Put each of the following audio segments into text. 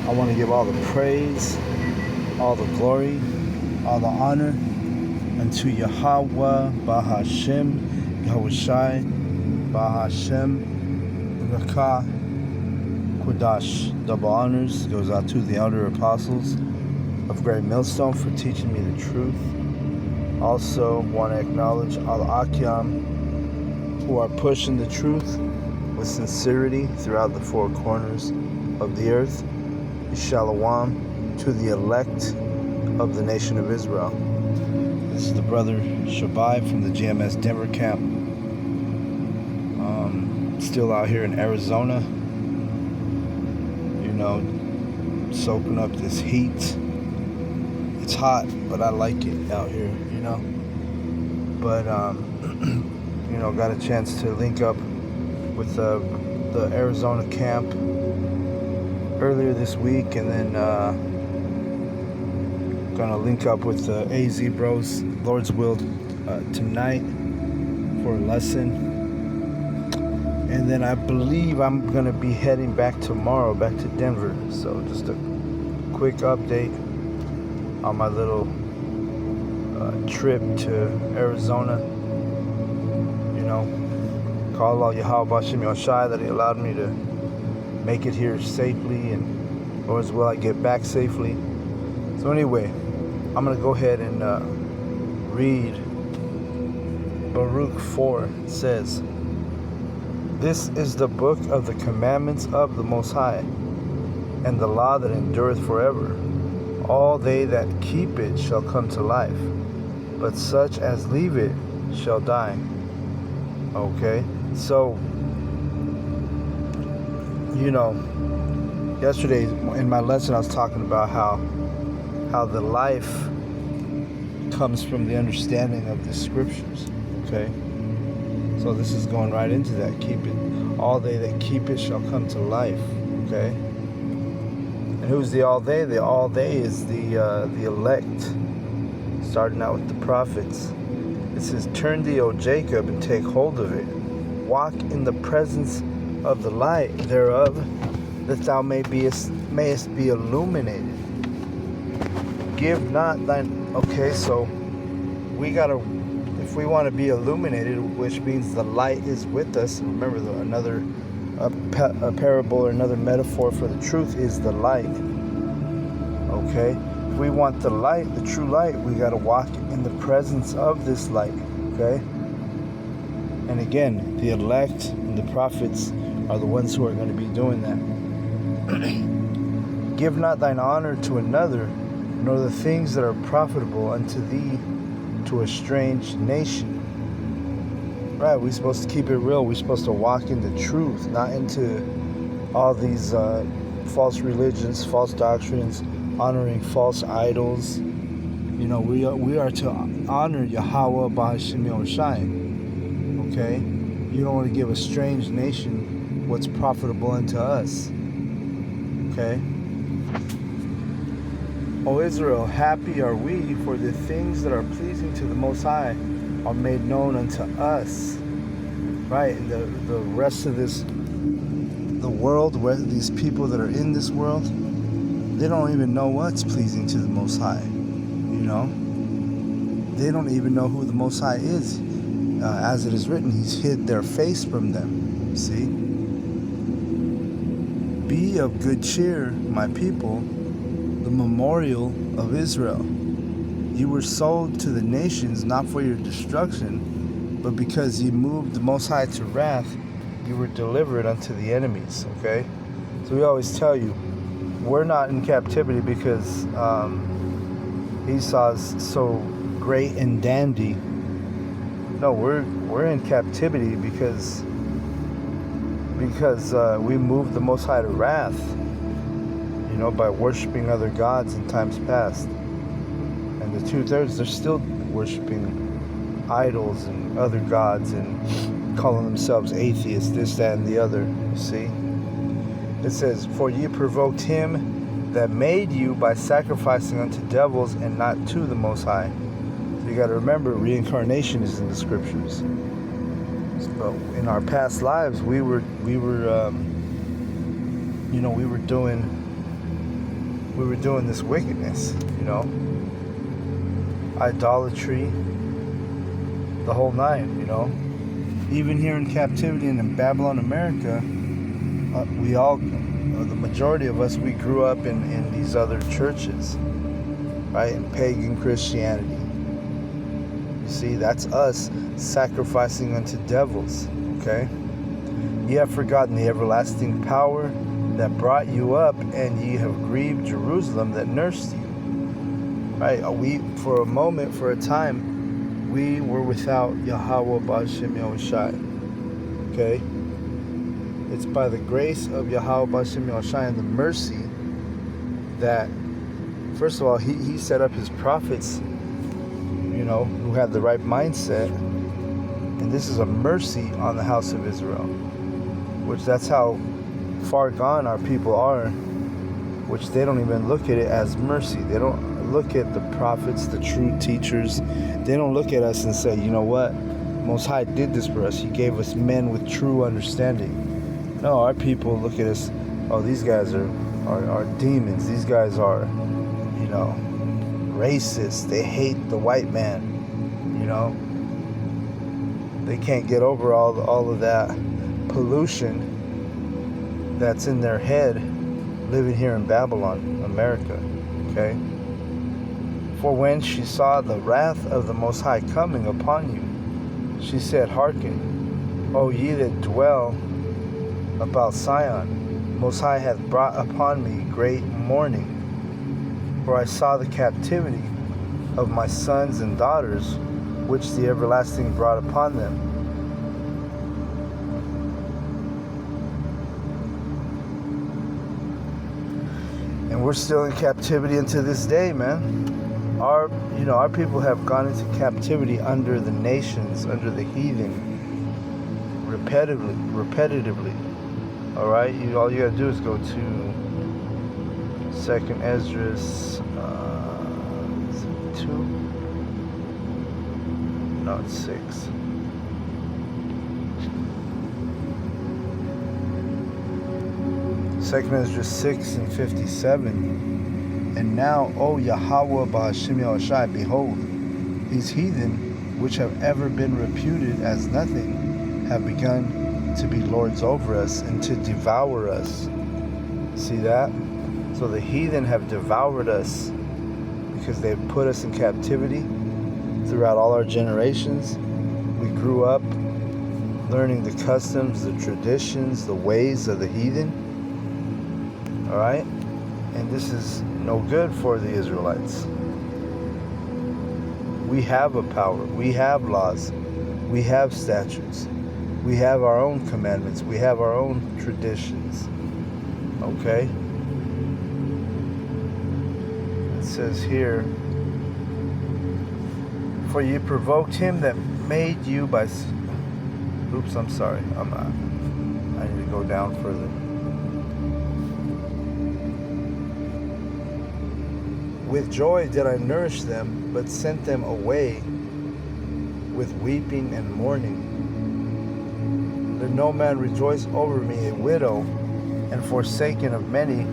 I want to give all the praise, all the glory, all the honor unto Yahweh, Bahashem, Yahushai, Bahashem, Rakah, Quadash. Double honors goes out to the elder apostles of Great Millstone for teaching me the truth. Also want to acknowledge all the Akyam who are pushing the truth with sincerity throughout the four corners of the earth. Shalom to the elect of the nation of Israel. This is the brother Shabai from the GMS Denver camp. Still out here in Arizona, soaking up this heat. It's hot, but I like it out here, But, got a chance to link up with the Arizona camp earlier this week, and then gonna link up with the AZ bros, Lord's will, tonight for a lesson. And then I believe I'm gonna be heading back tomorrow, back to Denver. So just a quick update on my little trip to Arizona. Call Allah Yahweh Bashim Yoshai that He allowed me to make it here safely, and Lord's will I get back safely. So anyway, I'm going to go ahead and read Baruch 4. It says, "This is the book of the commandments of the Most High, and the law that endureth forever. All they that keep it shall come to life, but such as leave it shall die." Okay, so yesterday in my lesson I was talking about how the life comes from the understanding of the scriptures. Okay, so this is going right into that. Keep it. All they that keep it shall come to life. Okay, and who's the all they? The all they is the elect, starting out with the prophets. It says, "Turn thee, O Jacob, and take hold of it. Walk in the presence of the light thereof, that thou mayest be illuminated. Give not thine." Okay, so we gotta, if we want to be illuminated, which means the light is with us. And remember, another parable or another metaphor for the truth is the light. Okay, if we want the light, the true light, we gotta walk in the presence of this light. Okay, and again, the elect and the prophets are the ones who are going to be doing that. "Give not thine honor to another, nor the things that are profitable unto thee to a strange nation." Right, we're supposed to keep it real. We're supposed to walk in the truth, not into all these false religions, false doctrines, honoring false idols. We are to honor Yahweh Bahashem Yahushai. Okay? You don't want to give a strange nation what's profitable unto us. Okay? "O Israel, happy are we, for the things that are pleasing to the Most High are made known unto us." Right? And the rest of the world, where these people that are in this world, they don't even know what's pleasing to the Most High. They don't even know who the Most High is. As it is written, He's hid their face from them. See? "Be of good cheer, my people, the memorial of Israel. You were sold to the nations, not for your destruction, but because ye moved the Most High to wrath, you were delivered unto the enemies." Okay? So we always tell you, we're not in captivity because Esau's so great and dandy. No, we're in captivity because we moved the Most High to wrath, by worshiping other gods in times past. And the 2/3, they're still worshiping idols and other gods and calling themselves atheists, this, that, and the other. See? It says, "For ye provoked Him that made you by sacrificing unto devils and not to the Most High." So you got to remember, reincarnation is in the scriptures. But in our past lives, we were doing we were doing this wickedness, idolatry, the whole nine, Even here in captivity and in Babylon, America, we all, the majority of us, we grew up in these other churches, right? In pagan Christianity. You see, that's us sacrificing unto devils, okay? Ye have forgotten the everlasting power that brought you up, and ye have grieved Jerusalem that nursed you. Right? For a moment, for a time, we were without Yahweh B'Shem Yahushai. Okay? It's by the grace of Yahweh B'Shem Yahushai and the mercy that, first of all, he set up his prophets, who had the right mindset. And this is a mercy on the house of Israel. Which that's how far gone our people are, which they don't even look at it as mercy. They don't look at the prophets, the true teachers. They don't look at us and say, you know what? Most High did this for us. He gave us men with true understanding. No, our people look at us, oh, these guys are demons. These guys are, racist. They hate the white man, They can't get over all of that pollution that's in their head living here in Babylon, America, okay? For when she saw the wrath of the Most High coming upon you, she said, Hearken, O ye that dwell about Sion, Most High hath brought upon me great mourning, for I saw the captivity of my sons and daughters, which the everlasting brought upon them. And we're still in captivity unto this day, man. Our people have gone into captivity under the nations, under the heathen, repetitively. All right, all you gotta do is go to 2nd Ezra 2. No, it's 6. Second Ezra 6 and 57. And now, O Yahweh B'Hashem Yahushai, behold, these heathen, which have ever been reputed as nothing, have begun to be lords over us and to devour us. See that? So the heathen have devoured us because they've put us in captivity throughout all our generations. We grew up learning the customs, the traditions, the ways of the heathen. All right? And this is no good for the Israelites. We have a power. We have laws. We have statutes. We have our own commandments. We have our own traditions. Okay? It says here, for ye provoked him that made you by... Oops, I'm sorry. I need to go down further. With joy did I nourish them, but sent them away with weeping and mourning. Let no man rejoice over me, a widow, and forsaken of many,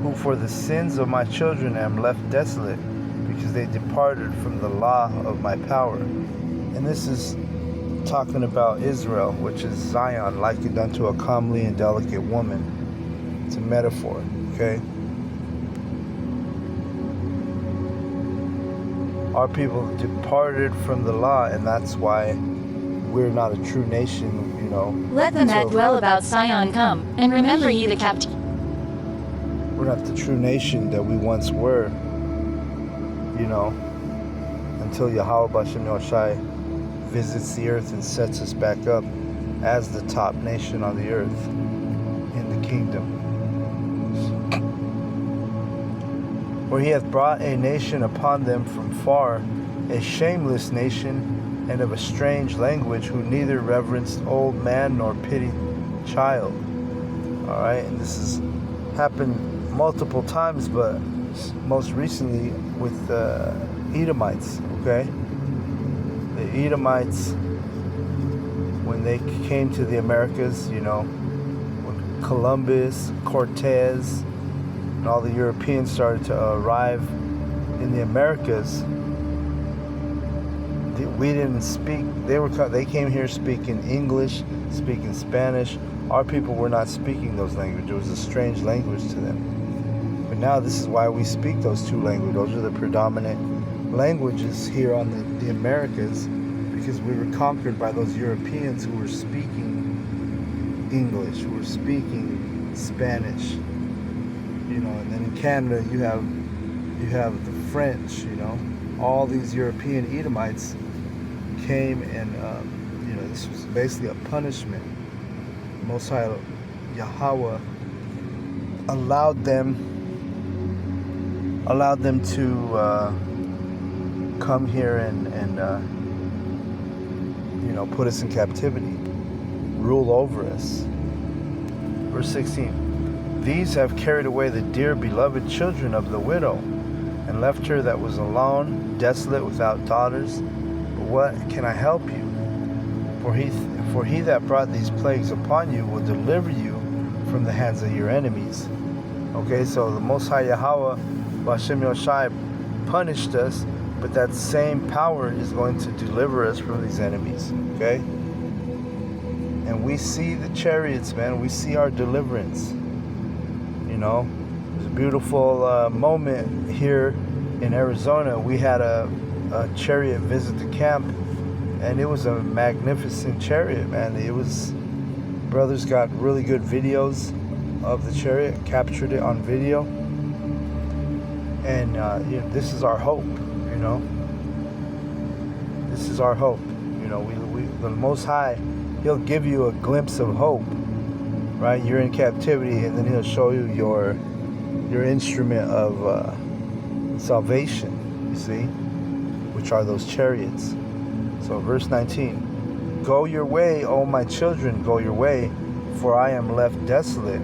who for the sins of my children am left desolate, because they departed from the law of my power. And this is talking about Israel, which is Zion, likened unto a comely and delicate woman. It's a metaphor, okay? Our people departed from the law, and that's why we're not a true nation, Let them that dwell about Sion come, and remember ye the captivity. We're not the true nation that we once were, until Yahweh B'Shem Yahushai visits the earth and sets us back up as the top nation on the earth in the kingdom. For he hath brought a nation upon them from far, a shameless nation, and of a strange language, who neither reverenced old man nor pitied child. All right, and this has happened multiple times, but most recently with the Edomites, okay? The Edomites, when they came to the Americas, when Columbus, Cortez, and all the Europeans started to arrive in the Americas, we didn't speak. They came here speaking English, speaking Spanish. Our people were not speaking those languages. It was a strange language to them. But now this is why we speak those two languages. Those are the predominant languages here on the Americas, because we were conquered by those Europeans who were speaking English, who were speaking Spanish. You know, and then in Canada you have the French. You know, all these European Edomites came, and this was basically a punishment. Most High Yahweh allowed them to come here and put us in captivity, rule over us. Verse 16. These have carried away the dear beloved children of the widow, and left her that was alone, desolate, without daughters. But what can I help you? For he that brought these plagues upon you will deliver you from the hands of your enemies. Okay, so the Most High Yahweh, B'Hashem Yoshai, punished us, but that same power is going to deliver us from these enemies. Okay? And we see the chariots, man. We see our deliverance. You know, there's a beautiful moment here in Arizona. We had a chariot visit the camp, and it was a magnificent chariot, man. Brothers got really good videos of the chariot, captured it on video, and this is our hope. You know, this is our hope. You know, we the Most High, He'll give you a glimpse of hope. Right, you're in captivity, and then He'll show you your instrument of salvation. You see, which are those chariots. So verse 19, go your way, O my children, go your way, for I am left desolate.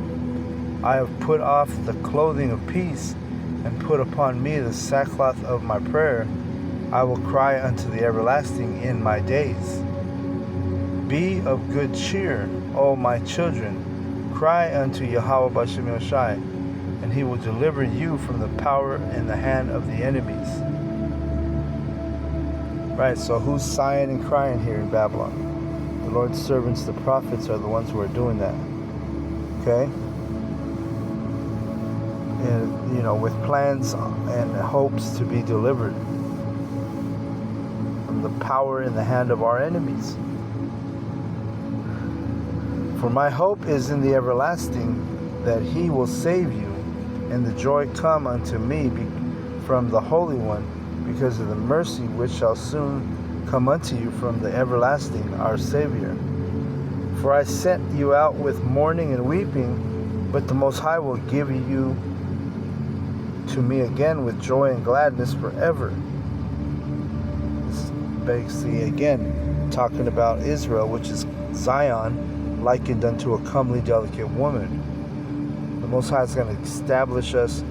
I have put off the clothing of peace, and put upon me the sackcloth of my prayer. I will cry unto the everlasting in my days. Be of good cheer, O my children, cry unto Yahweh B'Hashem Yoshai, and He will deliver you from the power and the hand of the enemies. Right, so who's sighing and crying here in Babylon? The Lord's servants, the prophets, are the ones who are doing that. Okay? And, with plans and hopes to be delivered from the power in the hand of our enemies. For my hope is in the everlasting, that He will save you, and the joy come unto me from the Holy One, because of the mercy which shall soon come unto you from the everlasting, our Savior. For I sent you out with mourning and weeping, but the Most High will give you to me again with joy and gladness forever. This is basically, again, talking about Israel, which is Zion, likened unto a comely, delicate woman. The Most High is going to establish us,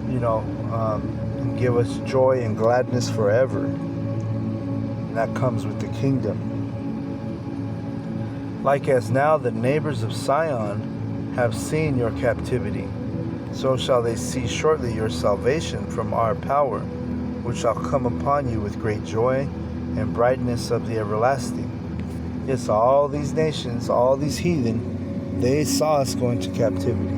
and give us joy and gladness forever. And that comes with the kingdom. Like as now the neighbors of Sion have seen your captivity, so shall they see shortly your salvation from our power, which shall come upon you with great joy and brightness of the everlasting. Yes, all these nations, all these heathen, they saw us going to captivity.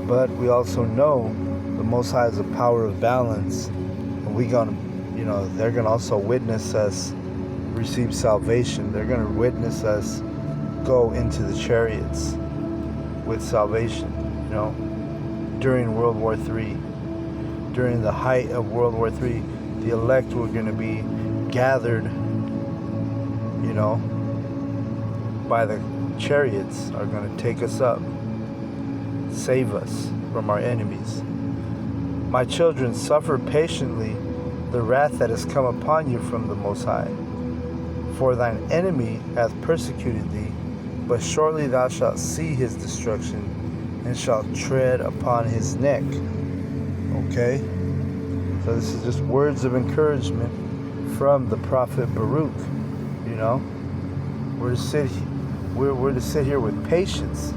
But we also know the Most High is a power of balance, and they're gonna also witness us receive salvation. They're gonna witness us go into the chariots with salvation. During World War III, during the height of World War III, the elect were gonna be gathered, by the chariots, are gonna take us up, save us from our enemies. My children, suffer patiently the wrath that has come upon you from the Most High. For thine enemy hath persecuted thee, but shortly thou shalt see his destruction, and shalt tread upon his neck. Okay? So this is just words of encouragement from the prophet Baruch. We're to sit here with patience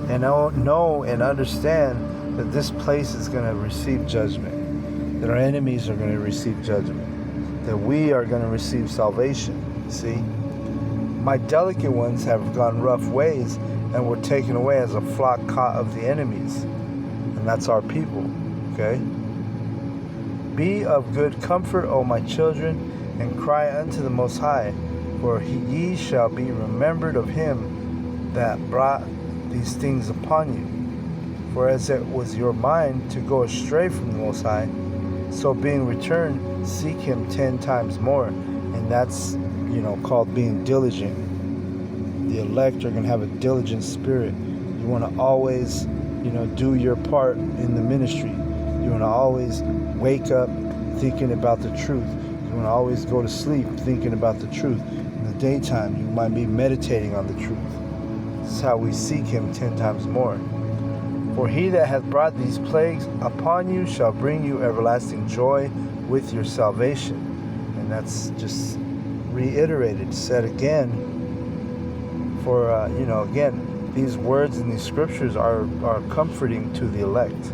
and know and understand that this place is going to receive judgment, that our enemies are going to receive judgment, that we are going to receive salvation. See? My delicate ones have gone rough ways and were taken away as a flock caught of the enemies. And that's our people, okay? Be of good comfort, O my children, and cry unto the Most High, for ye shall be remembered of him that brought these things upon you. For as it was your mind to go astray from the Most High, so being returned, seek him 10 times more. And that's, called being diligent. The elect are going to have a diligent spirit. You want to always, do your part in the ministry. You want to always wake up thinking about the truth. You want to always go to sleep thinking about the truth. In the daytime, you might be meditating on the truth. This is how we seek him 10 times more. For he that hath brought these plagues upon you shall bring you everlasting joy with your salvation. And that's just reiterated, said again. For, again, these words and these scriptures are comforting to the elect.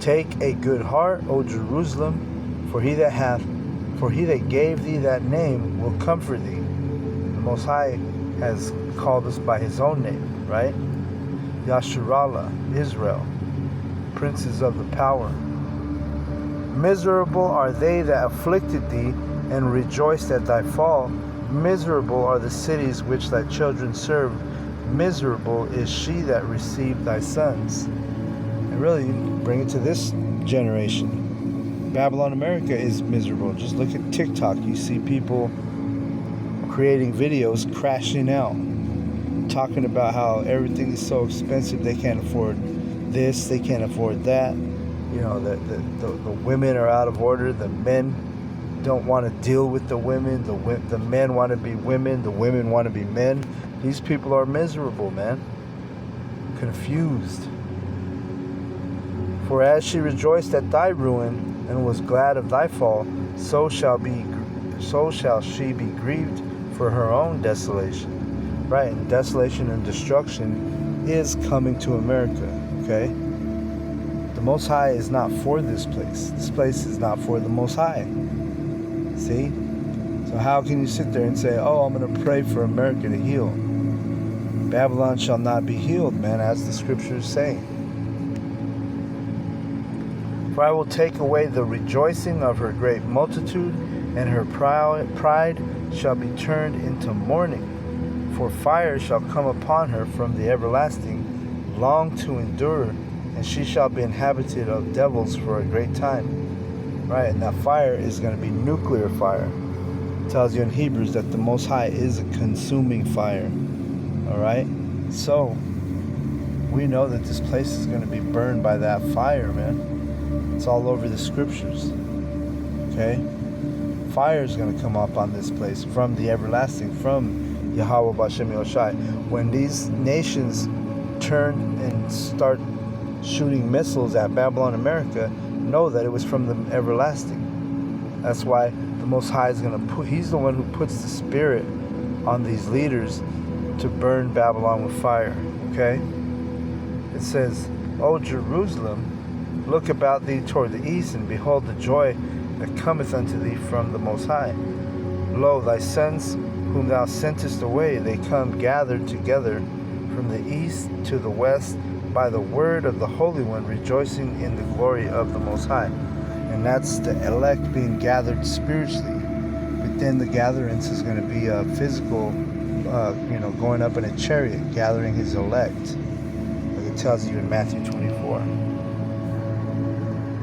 Take a good heart, O Jerusalem, for he that gave thee that name will comfort thee. The Most High has called us by his own name, right? Yasharallah, Israel, princes of the power. Miserable are they that afflicted thee, and rejoiced at thy fall. Miserable are the cities which thy children served. Miserable is she that received thy sons. And really, bring it to this generation. Babylon America is miserable. Just look at TikTok. You see people creating videos crashing out, talking about how everything is so expensive they can't afford this, they can't afford that. The women are out of order. The men don't want to deal with the women. The men want to be women. The women want to be men. These people are miserable, man. Confused. For as she rejoiced at thy ruin and was glad of thy fall, so shall she be grieved for her own desolation. Right, and desolation and destruction is coming to America, okay? The Most High is not for this place. This place is not for the Most High. See? So how can you sit there and say, oh, I'm going to pray for America to heal? Babylon shall not be healed, man, as the scriptures say. For I will take away the rejoicing of her great multitude, and her pride shall be turned into mourning. For fire shall come upon her from the everlasting, long to endure, and she shall be inhabited of devils for a great time. Right, and that fire is going to be nuclear fire. It tells you in Hebrews that the Most High is a consuming fire. Alright? So, we know that this place is going to be burned by that fire, man. It's all over the scriptures. Okay? Fire is going to come up on this place from the everlasting, from Yahweh Bashem Yoshai. When these nations turn and start shooting missiles at Babylon America, know that it was from the everlasting. That's why the Most High is going to he's the one who puts the spirit on these leaders to burn Babylon with fire. Okay? It says, O Jerusalem, look about thee toward the east, and behold the joy that cometh unto thee from the Most High. Lo, thy sons whom thou sentest away, they come gathered together from the east to the west, by the word of the Holy One, rejoicing in the glory of the Most High. And that's the elect being gathered spiritually. But then the gatherance is going to be a physical, going up in a chariot, gathering his elect. Like it tells you in Matthew 24.